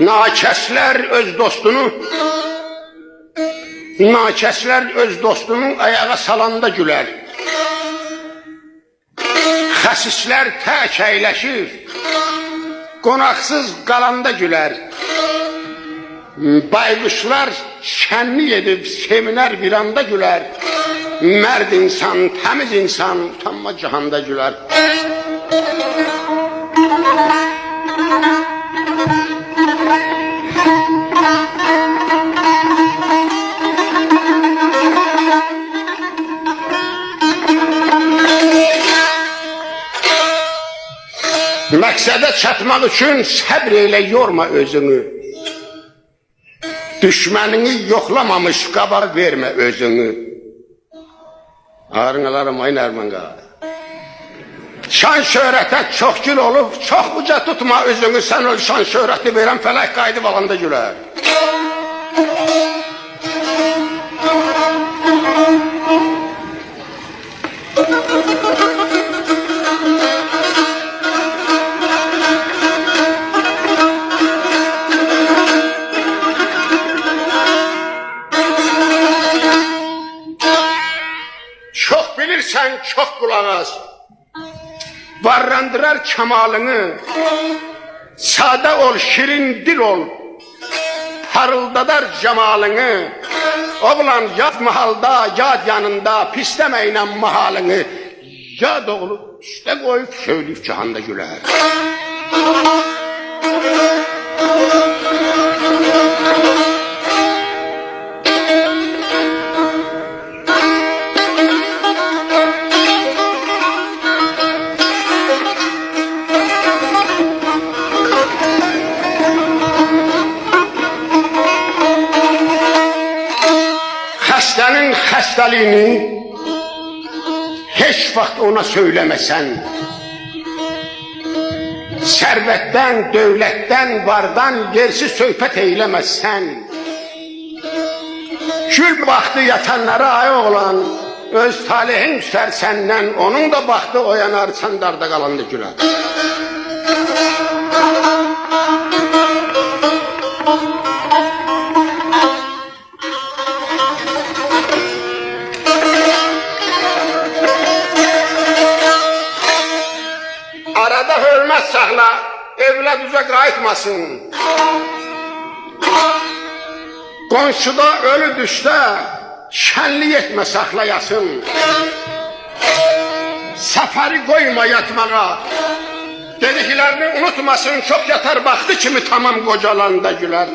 Nakəslər öz dostunu ayağa salanda gülər. Xəsislər tək əyləşir, qonaqsız qalanda gülər. Bayquşlar şənlik edib sevinər bir anda gülər. Mərd insan, təmiz insan utanma cihanda gülər. Məqsədə çatmaq üçün səbr elə yorma özünü. Düşmənini yoxlamamış qabaq vermə özünü. Ağrınalarım ay Nərman qağa. Şan şöhrətə çox gül olub, çox uca tutma özünü. Sən öl şan şöhrəti verən fələk qaydı valanda gülər. Bilirsən çox qulaq as, varrandırar kəmalını, sadə ol, şirin dil ol, parıldadar cəmalını, oğlan yad mahalda, yad yanında, pisləməylə mahalını, yad oğlu üstə qoyub söyləyib cihanda gülər. Xəstənin xəstəliyini heç vaxt ona söyləməsən, sərvətdən, dövlətdən, vardan yersiz söhbət eyləməsən, gül vaxtı yatanlara ay oğlan, öz talihin üstər səndən, onun da vaxtı oyanar, sən darda qalanda gülər. Arada hörmət saxla, evlad üzə qayıtmasın. Qonşuda ölü düşdə, şənlik etmə saxlayasın. Səfəri qoyma yatmağa, dediklərini unutmasın, çox yatar baxdı kimi tamam qocalanda gülər.